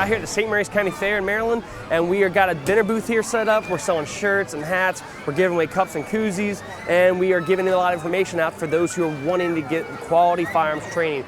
out here at the St. Mary's County Fair in Maryland, and we got a dinner booth here set up. We're selling shirts and hats. We're giving away cups and koozies, and we are giving a lot of information out for those who are wanting to get quality firearms training.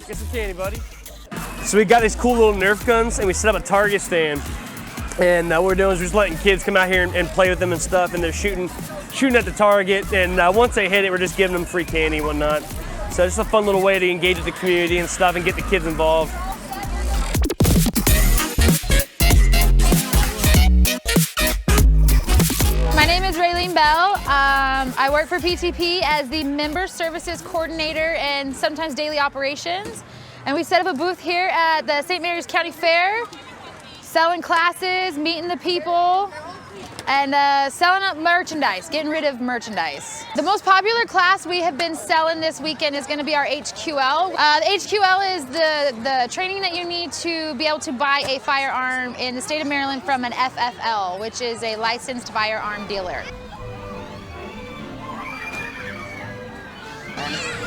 Get some candy, buddy. So we got these cool little Nerf guns, and we set up a target stand. And what we're doing is we're just letting kids come out here and play with them and stuff, and they're shooting at the target. And once they hit it, we're just giving them free candy and whatnot. So it's just a fun little way to engage with the community and stuff and get the kids involved. My name is Raylene Bell. I work for PTP as the Member Services Coordinator and sometimes Daily Operations. And we set up a booth here at the St. Mary's County Fair, selling classes, meeting the people, and selling up merchandise, getting rid of merchandise. The most popular class we have been selling this weekend is going to be our HQL. The HQL is the training that you need to be able to buy a firearm in the state of Maryland from an FFL, which is a licensed firearm dealer.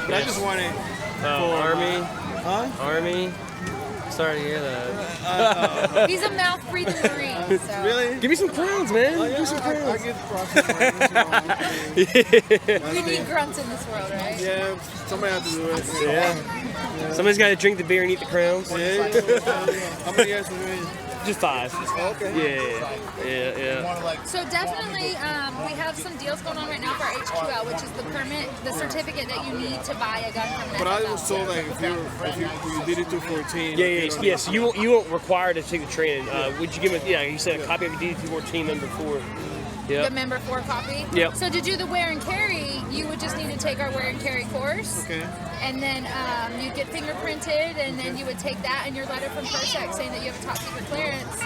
I just wanted Army. Huh? Army. Sorry to hear that. He's a mouth-breathing Marine, so. Really? Give me some crowns, man. Oh, yeah, Give me some crowns. I get the process. We need grunts in this world, right? Yeah, somebody has to do it. Yeah. Somebody's got to drink the beer and eat the crowns. Yeah. How many years have you been? Just 5. Oh, okay. Yeah. So definitely, we have some deals going on right now for our HQL, which is the permit, the certificate that you need to buy a gun from an But I FFL. was told like if you did it to 14. Yeah. So you won't require to take the training. Would you give it? Yeah, you said a copy of your DD14 number 4. The member 4 copy? Yep. So to do the wear and carry, you would just need to take our wear and carry course. Okay. And then you'd get fingerprinted, and then you would take that and your letter from ProSec saying that you have a top secret clearance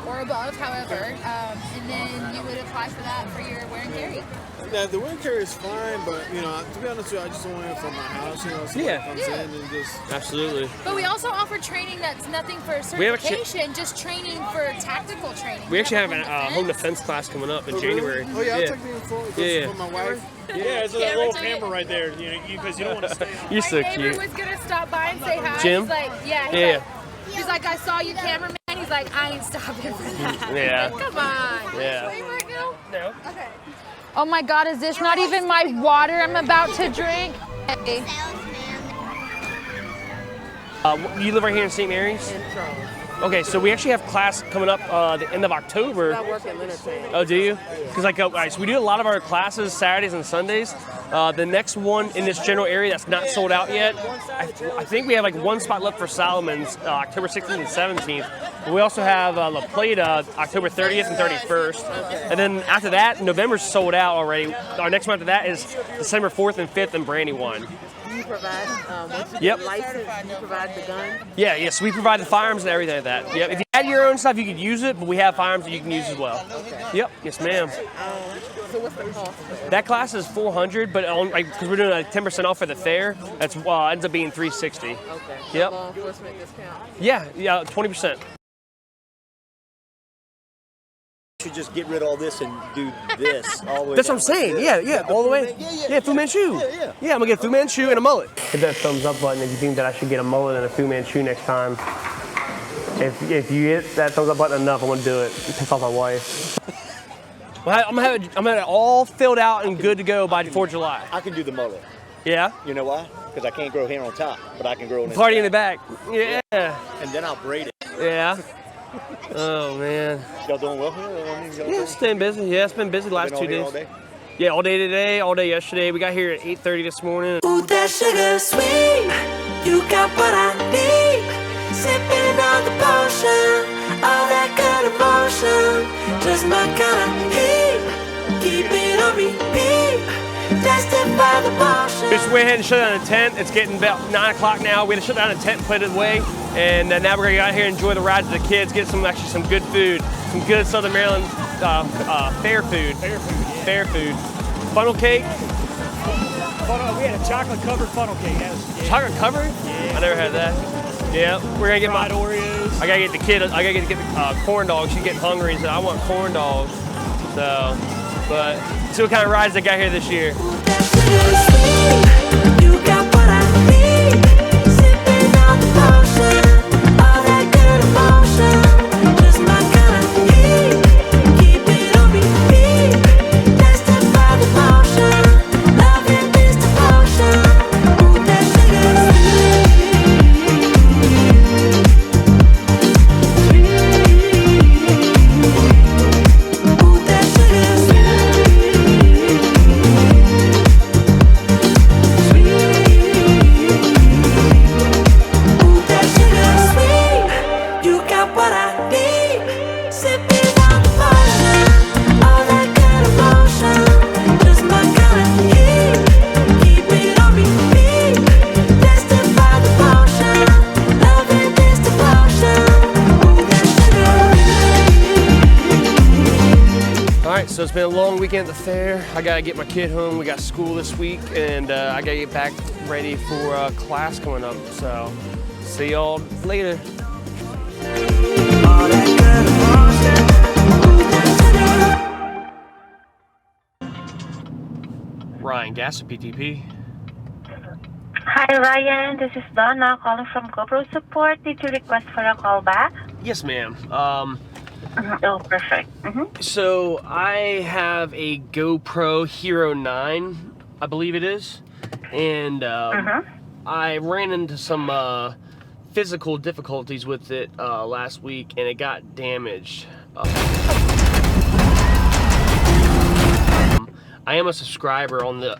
or above, however, and then you would apply for that for your wear and carry. Yeah, the wear and carry is fine, but you know, to be honest with you, I just want it from my house. You know, so it comes in and just. Absolutely. But we also offer training that's nothing for certification, just training for tactical training. We actually have a home defense class coming up in January. Oh yeah, I'll take me for my wife. Yeah, it's a little camera right there, because you don't want to stay on. You're so My neighbor cute. was gonna stop by and say hi. Jim? He's like, he's like, I saw you, cameraman. He's like, I ain't stopping for that. Yeah. Like, come on. Yeah. Wait right now? No. Okay. Oh my God, is this not even my water I'm about to drink? Hey. You live right here in St. Mary's? In Charles. Okay, so we actually have class coming up the end of October. I work at Leonard Payne. Oh, do you? Because so we do a lot of our classes Saturdays and Sundays. The next one in this general area that's not sold out yet, I think we have like one spot left for Solomon's, October 16th and 17th. But we also have La Plata, October 30th and 31st. And then after that, November's sold out already. Our next one after that is December 4th and 5th in Brandywine. You provide, once you Yep. get licensed, you provide the gun? Yes, we provide the firearms and everything like that. Yep. If you had your own stuff, you could use it, but we have firearms that you can use as well. Okay. Yep. Yes, ma'am. So what's the cost? That class is $400, but because we're doing a 10% off for the fair, that's ends up being $360. Okay. Yep. Law enforcement discount? Yeah, 20%. Should just get rid of all this and do this all the way. That's what I'm saying. Yeah, all the way. Yeah, Fu Manchu. Yeah, I'm gonna get a Fu Manchu and a mullet. Hit that thumbs up button if you think that I should get a mullet and a Fu Manchu next time. If you hit that thumbs up button enough, I'm gonna do it. Piss off my wife. Well, I'm gonna have it all filled out and good to go by 4th of July. I can do the mullet. Yeah. You know why? Because I can't grow hair on top, but I can grow it Party in the back. Yeah. And then I'll braid it. Yeah. Oh man. Y'all doing well here? Yeah, staying busy. Yeah, it's been busy the last 2 days. All day? Yeah, all day today, all day yesterday. We got here at 8:30 this morning. Ooh, that sugar sweet, you got what I need. sipping on the potion, all that good emotion, just my kind of heat, keep it on repeat, tested by the motion. Just went ahead and shut down the tent. It's getting about 9 o'clock now. We had to shut down the tent and put it away. And now we're gonna get out here and enjoy the ride with the kids, get some good food, some good Southern Maryland fair food. Fair food. Funnel cake. We had a chocolate covered funnel cake. Yeah. Chocolate covered? Yeah. I never had that. Yeah, we're gonna get fried Oreos. I gotta get the kid. I gotta get the corn dogs. She's getting hungry and said I want corn dogs. So, but see what kind of rides they got here this year. You got what I need, sipping on the potion, all that good emotion, just my kind of heat, keep it on repeat, tested by the motion, loving this devotion, ooh, that sugar sweet, ooh, that sugar So it's been a long weekend at the fair. I gotta get my kid home. We got school this week, and I gotta get back ready for class coming up. So see y'all later. Ryan Gass at PTP. Hi Ryan, this is Donna calling from GoPro Support. Did you request for a call back? Yes, ma'am. Oh, perfect. So I have a GoPro Hero 9, I believe it is, and I ran into some physical difficulties with it last week, and it got damaged. I am a subscriber on the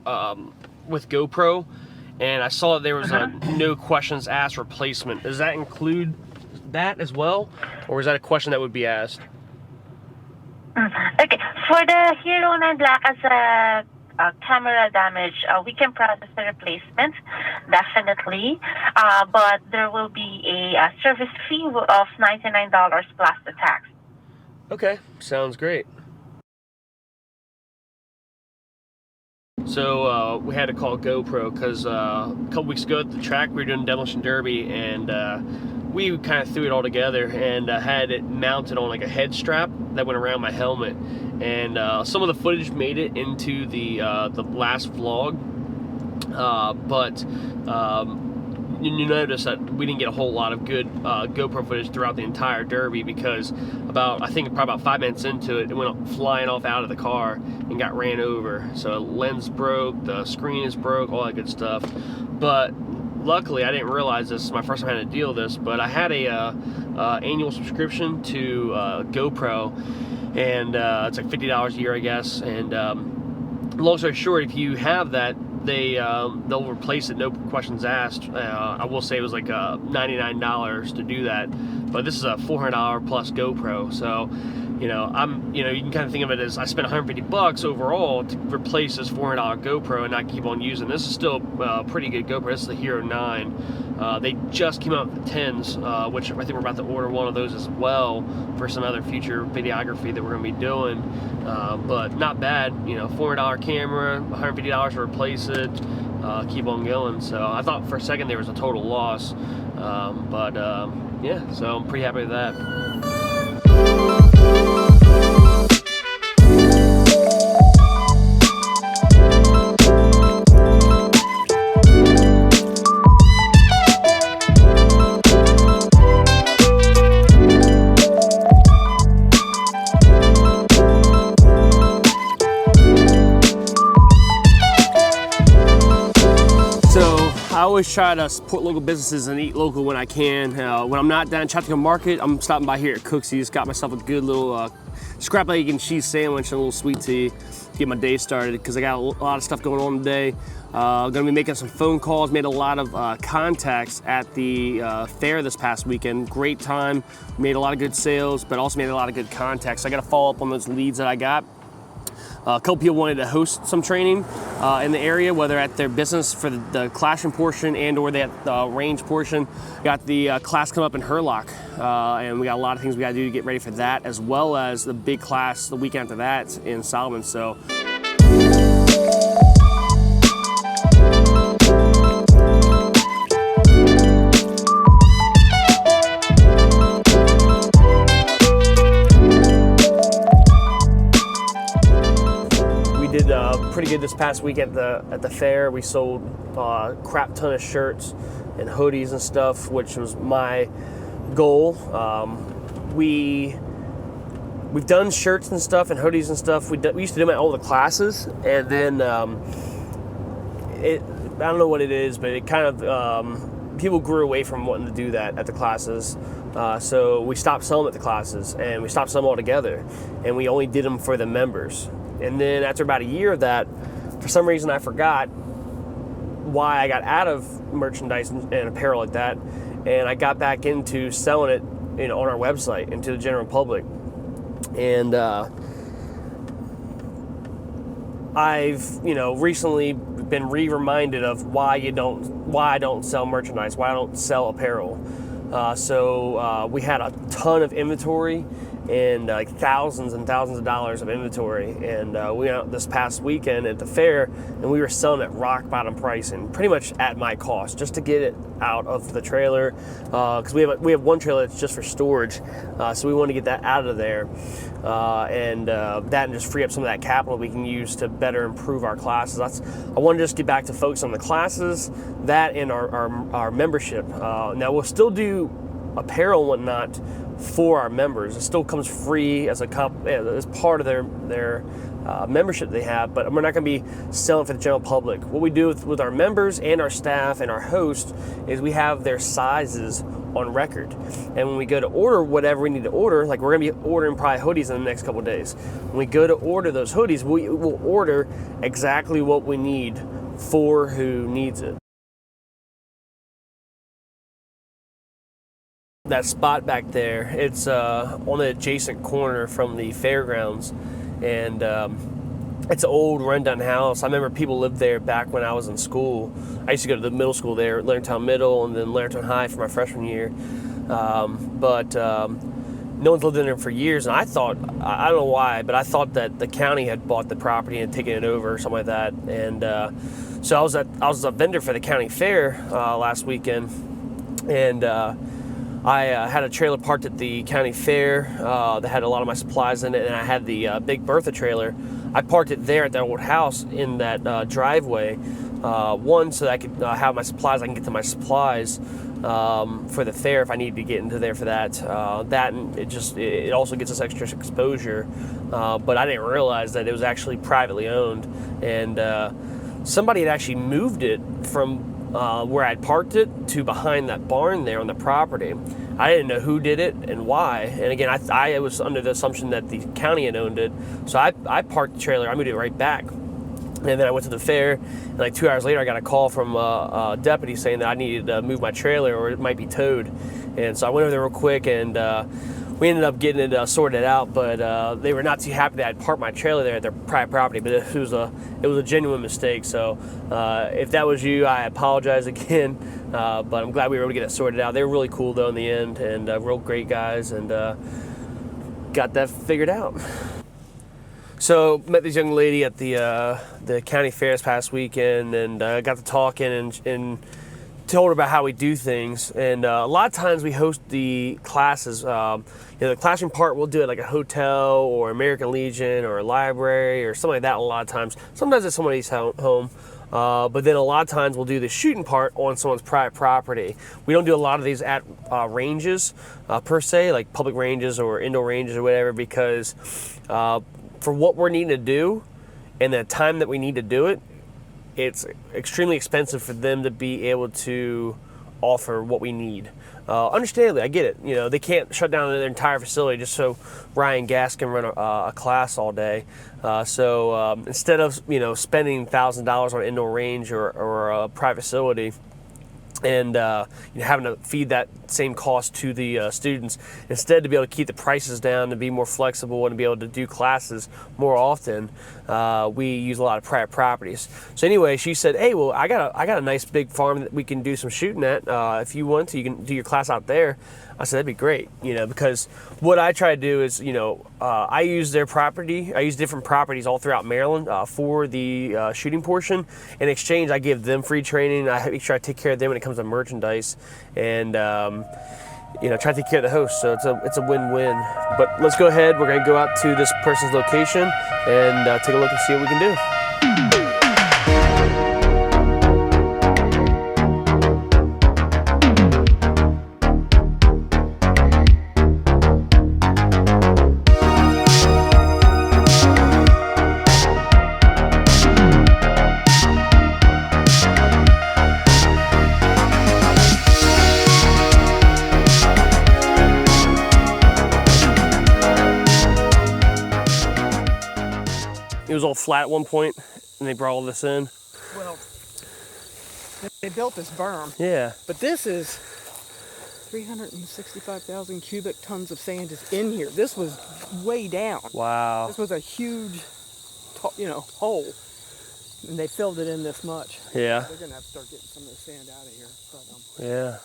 with GoPro, and I saw that there was a no questions asked replacement. Does that include that as well, or is that a question that would be asked? Okay, for the Hero 9 Black as a camera damage, we can process the replacement, definitely, but there will be a service fee of $99 plus the tax. Okay, sounds great. So we had to call GoPro because a couple weeks ago at the track we were doing Demolition Derby, and we kind of threw it all together and had it mounted on like a head strap that went around my helmet. And some of the footage made it into the last vlog, but you notice that we didn't get a whole lot of good GoPro footage throughout the entire Derby because I think probably about 5 minutes into it, it went flying off out of the car and got ran over. So lens broke, the screen is broke, all that good stuff. But luckily, I didn't realize this. This is my first time having to deal with this, but I had a annual subscription to GoPro, and it's like $50 a year, I guess. And long story short, if you have that, they'll replace it, no questions asked. I will say it was like $99 to do that, but this is a $400 plus GoPro. So, you can kind of think of it as I spent $150 overall to replace this $400 GoPro and not keep on using. This is still a pretty good GoPro. This is the Hero 9. They just came out with the 10s, which I think we're about to order one of those as well for some other future videography that we're going to be doing. But not bad, $400 camera, $150 to replace it, keep on going. So I thought for a second there was a total loss, yeah, so I'm pretty happy with that. I always try to support local businesses and eat local when I can. When I'm not down in Chattanooga Market, I'm stopping by here at Cooksy's. Got myself a good little scrap egg and cheese sandwich and a little sweet tea. get my day started because I got a lot of stuff going on today. Gonna be making some phone calls, made a lot of contacts at the fair this past weekend. Great time, made a lot of good sales, but also made a lot of good contacts. So I gotta follow up on those leads that I got. A couple people wanted to host some training in the area, whether at their business for the classroom portion and or the range portion. Got the class come up in Hurlock, and we got a lot of things we got to do to get ready for that, as well as the big class the week after that in Solomon. So. Did pretty good this past week at the fair. We sold a crap ton of shirts and hoodies and stuff, which was my goal. We've done shirts and stuff and hoodies and stuff. We used to do them at all the classes, and then I don't know what it is, but it kind of people grew away from wanting to do that at the classes. So we stopped selling at the classes, and we stopped selling altogether, and we only did them for the members. And then after about a year of that, for some reason I forgot why I got out of merchandise and apparel like that, and I got back into selling it, on our website and to the general public. And I've recently been reminded of why I don't sell merchandise, why I don't sell apparel. So we had a ton of inventory and like thousands and thousands of dollars of inventory, and we went out this past weekend at the fair, and we were selling at rock bottom pricing, pretty much at my cost, just to get it out of the trailer, because we have one trailer that's just for storage, so we want to get that out of there, and just free up some of that capital we can use to better improve our classes. I want to just get back to focus on the classes, that and our membership. Now we'll still do apparel and whatnot for our members. It still comes free as part of their membership they have, but we're not going to be selling for the general public. What we do with our members and our staff and our host is we have their sizes on record, and when we go to order whatever we need to order, like we're going to be ordering probably hoodies in the next couple of days. When we go to order those hoodies, we will order exactly what we need for who needs it. That spot back there, it's on the adjacent corner from the fairgrounds, and it's an old rundown house. I remember people lived there back when I was in school. I used to go to the middle school there, Leonardtown Middle, and then Leonardtown High for my freshman year. But no one's lived in there for years, and I thought, I don't know why, but I thought that the county had bought the property and taken it over or something like that. And so I was a vendor for the county fair last weekend, and I had a trailer parked at the county fair that had a lot of my supplies in it, and I had the Big Bertha trailer. I parked it there at that old house in that driveway, one, so that I could have my supplies. I can get to my supplies for the fair if I need to get into there for that. And it also gets us extra exposure, but I didn't realize that it was actually privately owned, and somebody had actually moved it from where I'd parked it to behind that barn there on the property. I didn't know who did it and why. And again, I was under the assumption that the county had owned it. So I parked the trailer, I moved it right back. And then I went to the fair, and like 2 hours later, I got a call from a deputy saying that I needed to move my trailer or it might be towed. And so I went over there real quick, and we ended up getting it sorted out, but they were not too happy that I'd parked my trailer there at their private property, but it was a genuine mistake. So if that was you, I apologize again, but I'm glad we were able to get it sorted out. They were really cool though in the end, and real great guys, and got that figured out. So met this young lady at the county fair this past weekend, and got to talking and told her about how we do things. And a lot of times we host the classes. The classroom part we'll do it like a hotel or American Legion or a library or something like that. A lot of times, sometimes it's somebody's home. But then a lot of times we'll do the shooting part on someone's private property. We don't do a lot of these at ranges per se, like public ranges or indoor ranges or whatever, because for what we're needing to do and the time that we need to do it, it's extremely expensive for them to be able to offer what we need. Understandably, I get it. You know, they can't shut down their entire facility just so Ryan Gass can run a class all day. So instead of spending $1,000 on an indoor range or a private facility, and having to feed that same cost to the students, instead to be able to keep the prices down and be more flexible and be able to do classes more often, we use a lot of private properties. So anyway, she said, hey, well, I got a nice big farm that we can do some shooting at. If you want to, you can do your class out there. I said, that'd be great, because what I try to do is, I use their property. I use different properties all throughout Maryland for the shooting portion. In exchange, I give them free training. I make sure I take care of them when it comes to merchandise, and try to take care of the host. So it's a win-win. But let's go ahead. We're gonna go out to this person's location and take a look and see what we can do. It was all flat at one point, and they brought all this in. Well, they built this berm. Yeah. But this is 365,000 cubic tons of sand is in here. This was way down. Wow. This was a huge, hole, and they filled it in this much. Yeah. They're gonna have to start getting some of the sand out of here. But, Yeah.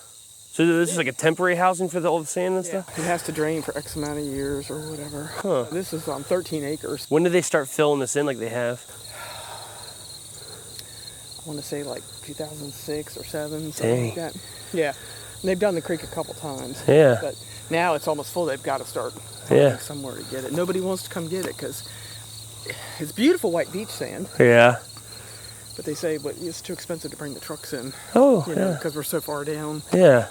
So this is like a temporary housing for all the sand and yeah, stuff? it has to drain for X amount of years or whatever. Huh. This is on 13 acres. When did they start filling this in like they have? I want to say like 2006 or 7, something Dang. like that. Yeah, and they've done the creek a couple times. Yeah. But now it's almost full. They've got to start Yeah. finding somewhere to get it. Nobody wants to come get it because it's beautiful white beach sand. Yeah. But they say, but it's too expensive to bring the trucks in. Oh, Yeah, yeah. because we're so far down. Yeah.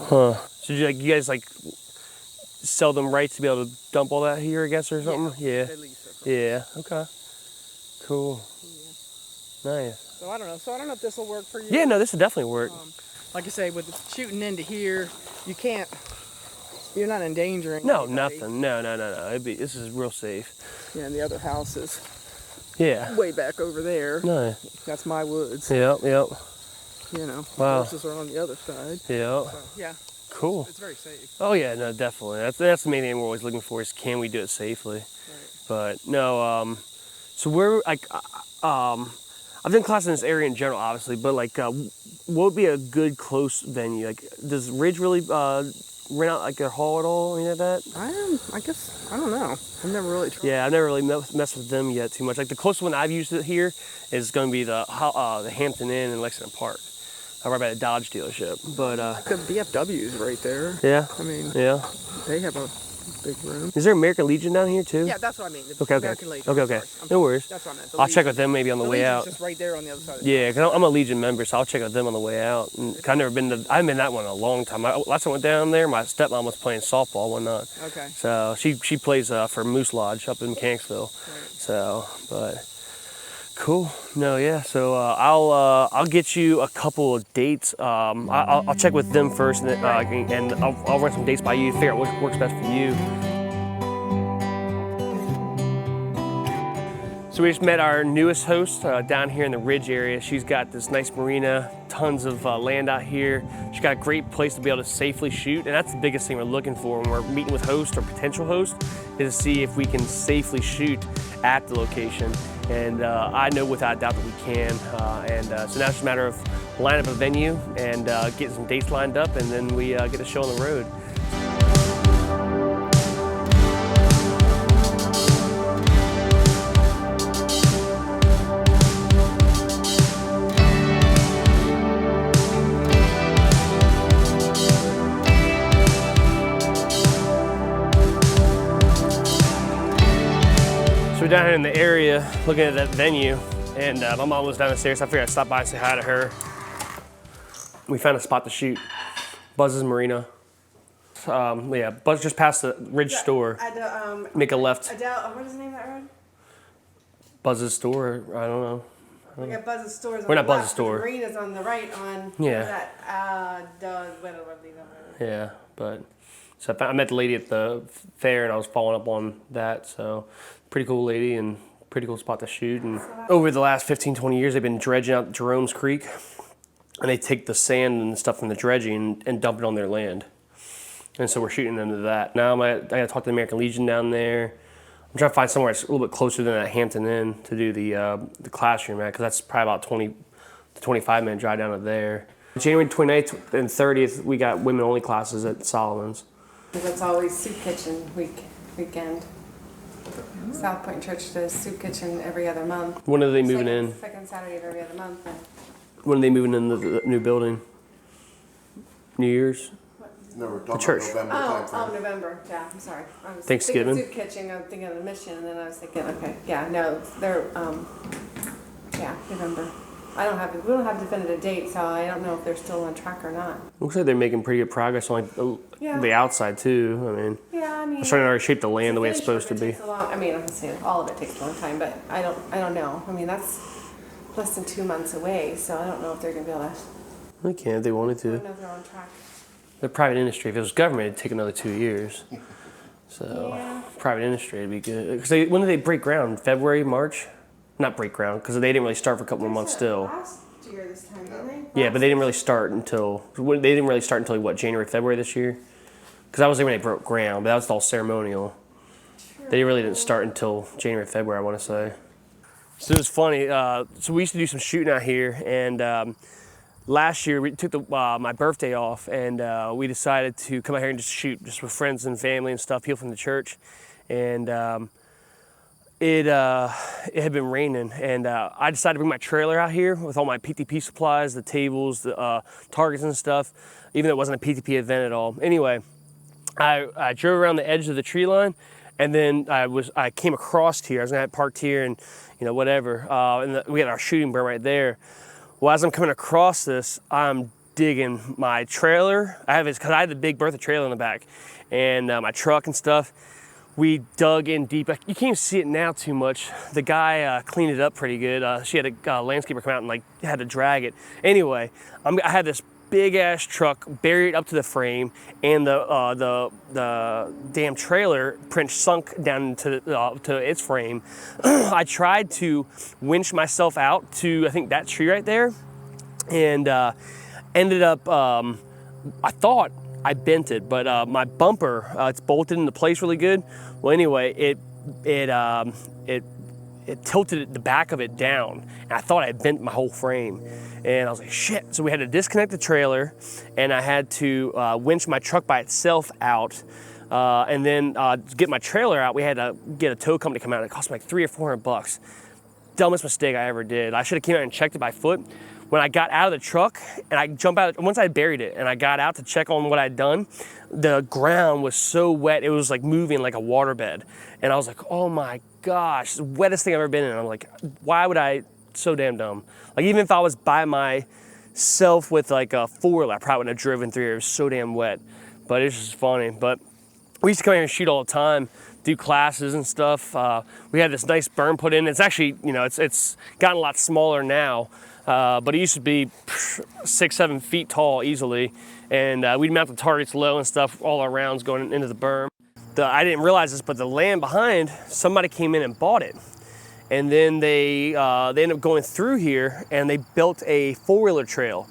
Huh. So you guys sell them rights to be able to dump all that here, I guess, or something? Yeah. They lease it from Yeah. Okay. Cool. Nice. So I don't know if this will work for you. Yeah, no, this would definitely work. Like I say, with the shooting into here, you're not endangering No, anybody. nothing. No. This is real safe. Yeah, and the other house is Yeah. way back over there. No. That's my woods. Yep. Wow. Horses are on the other side. Yep. So, yeah, Cool. it's very safe. Oh yeah, no, definitely. That's the main thing we're always looking for is can we do it safely? Right. But no, so we're like, I've done classes in this area in general, obviously, but like, what would be a good close venue? Like, does Ridge really rent out like their hall at all, anything like that? I guess, I don't know. I've never really tried. Yeah, I've never really messed with them yet too much. Like the closest one I've used it here is going to be the Hampton Inn in Lexington Park, right by the Dodge dealership. But The BFW's right there. yeah, I mean, yeah. they have a big room. Is there American Legion down here too? Yeah, that's what I mean. The Okay. American Legion. Okay. Sorry. I'm No sorry. worries. That's what I meant. I'll check with them maybe on the way Legion's out. just right there on the other side. Of Yeah, because I'm a Legion member, so I'll check with them on the way out. And I haven't been in that one in a long time. Last time I went down there, my stepmom was playing softball one night. Okay. So she plays for Moose Lodge up in Mechanicsville. Right. So, but cool. No, yeah. So I'll get you a couple of dates. I'll check with them first, and I'll run some dates by you. Figure out what works best for you. So we just met our newest host down here in the Ridge area. She's got this nice marina, tons of land out here. She's got a great place to be able to safely shoot, and that's the biggest thing we're looking for when we're meeting with hosts or potential hosts, is to see if we can safely shoot at the location. And I know without a doubt that we can. So now it's just a matter of lining up a venue and getting some dates lined up, and then we get a show on the road. So we're down here in the area looking at that venue, and my mom was down the stairs, so I figured I'd stop by and say hi to her. We found a spot to shoot. Buzz's Marina. Yeah, Buzz just past the Ridge store. Make a left. Adele, what is the name of that road? Buzz's store, I don't know. We got Buzz's stores on We're the not Buzz's left, store. The marina's on the right on Yeah. whatever. Yeah, but so I met the lady at the fair and I was following up on that. So pretty cool lady and pretty cool spot to shoot. And over the last 15, 20 years, they've been dredging out Jerome's Creek, and they take the sand and stuff from the dredging and dump it on their land. And so we're shooting into that. Now I got to talk to the American Legion down there. I'm trying to find somewhere that's a little bit closer than that Hampton Inn to do the classroom at, because that's probably about 20 to 25 minute drive down to there. January 29th and 30th, we got women only classes at Solomon's. That's always soup kitchen weekend. South Point Church does soup kitchen every other month. When are they moving in? Second Saturday of every other month. When are they moving in the new building? New Year's? No, we're talking church. about November timeframe. November. Yeah, I'm sorry. I was Thanksgiving? thinking soup kitchen. I'm thinking of the mission, and then I was thinking, okay, yeah, no, they're November. We don't have definitive date, so I don't know if they're still on track or not. Looks like they're making pretty good progress on the outside too. I mean, I'm trying to reshape the land the way it's supposed to be. I mean, I'm saying all of it takes a long time, but I don't know. I mean, that's less than 2 months away, so I don't know if they're gonna be able to. They can if they wanted I to. don't know if they're on track. They're private industry. If it was government, it'd take another 2 years. So Yeah. private industry would be good. Because when did they break ground? February, March? Not break ground, because they didn't really start for a couple more months still. Last year this time, didn't they? Yeah, but they didn't really start until what, January, February this year? Because I was there when they broke ground, but that was all ceremonial. They really didn't start until January, February, I want to say. So it was funny. So we used to do some shooting out here, and last year we took my birthday off, and we decided to come out here and just shoot, just with friends and family and stuff, people from the church, and it had been raining, and I decided to bring my trailer out here with all my PTP supplies, the tables, the targets and stuff, even though it wasn't a PTP event at all. Anyway, I drove around the edge of the tree line, and then I came across here. I was gonna have parked here and whatever, and we had our shooting berm right there. Well, as I'm coming across this, I'm digging my trailer. Because I had the big Bertha trailer in the back, and my truck and stuff. We dug in deep. You can't even see it now too much. The guy cleaned it up pretty good. She had a landscaper come out and had to drag it. Anyway, I had this big ass truck buried up to the frame, and the damn trailer print sunk down to its frame. I tried to winch myself out to, I think, that tree right there, and ended up, I thought I bent it, but my bumper, it's bolted into place really good. Well, anyway, it tilted the back of it down, and I thought I bent my whole frame. And I was like, shit. So we had to disconnect the trailer, and I had to winch my truck by itself out. And then to get my trailer out, we had to get a tow company to come out. It cost me like $300 or $400. Dumbest mistake I ever did. I should have came out and checked it by foot. When I got out of the truck and I jumped out, once I buried it and I got out to check on what I'd done, the ground was so wet, it was like moving like a waterbed. And I was like, oh my gosh, it's the wettest thing I've ever been in. I'm like, why would I, so damn dumb. Like, even if I was by myself with like a four-wheeler, I probably wouldn't have driven through here. It was so damn wet. But it's just funny. But we used to come here and shoot all the time, do classes and stuff. We had this nice berm put in. It's actually, it's gotten a lot smaller now. But it used to be 6-7 feet tall easily, and we'd mount the targets low and stuff, all our rounds going into the berm. I didn't realize this, but the land behind, somebody came in and bought it, and then they ended up going through here, and they built a four-wheeler trail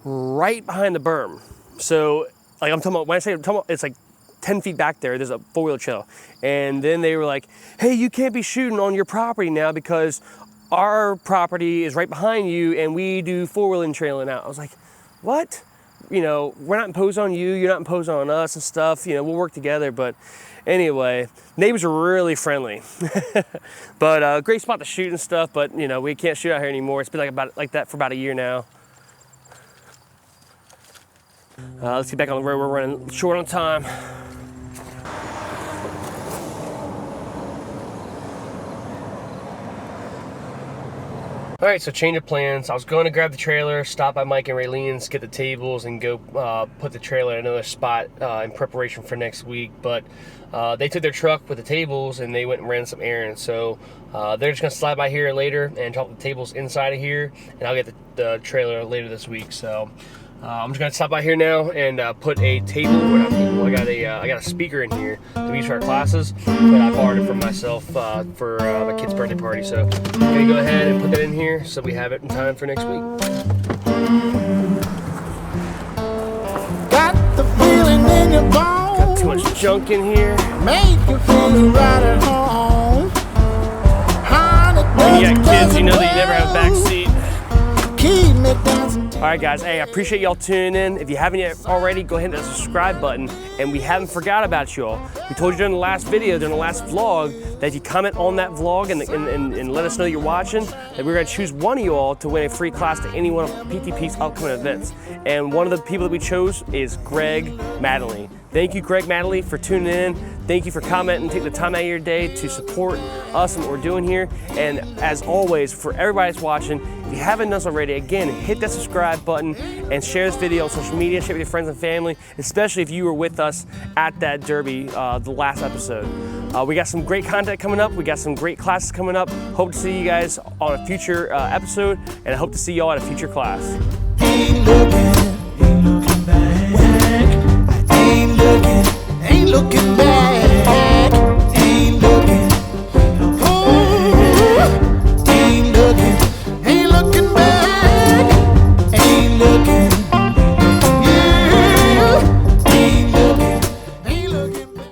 right behind the berm. So, like, I'm talking about, when I say I'm talking about, it's like 10 feet back there's a four-wheeler trail, and then they were like, hey, you can't be shooting on your property now because our property is right behind you and we do four-wheeling trailing out. I was like, what? We're not imposed on you, you're not imposed on us and stuff. We'll work together. But anyway, neighbors are really friendly. But great spot to shoot and stuff, but we can't shoot out here anymore. It's been like that for about a year now. Let's get back on the road. We're running short on time. All right, so change of plans. I was going to grab the trailer, stop by Mike and Raylene's, get the tables, and go put the trailer in another spot in preparation for next week. But they took their truck with the tables and they went and ran some errands. So they're just gonna slide by here later and drop the tables inside of here, and I'll get the trailer later this week. So I'm just gonna stop by here now and put a table. Well, not table. I got a speaker in here that we use for our classes, but I borrowed it from myself for my kid's birthday party. So I'm gonna go ahead and put that in here so we have it in time for next week. Got the feeling in your bones. Got too much junk in here. Make you feel right at home. When you got kids, you know that you never have a back seat. Keep me dancing. All right, guys. Hey, I appreciate y'all tuning in. If you haven't yet already, go ahead and hit the subscribe button. And we haven't forgot about y'all. We told you during the last video, during the last vlog, that if you comment on that vlog and let us know you're watching, that we're gonna choose one of y'all to win a free class to any one of PTP's upcoming events. And one of the people that we chose is Greg Madeley. Thank you, Greg Madeley, for tuning in. Thank you for commenting, taking the time out of your day to support us and what we're doing here. And as always, for everybody that's watching, if you haven't done so already, again, hit that subscribe button and share this video on social media, share it with your friends and family, especially if you were with us at that derby, the last episode. We got some great content coming up. We got some great classes coming up. Hope to see you guys on a future episode, and I hope to see y'all at a future class. Ain't looking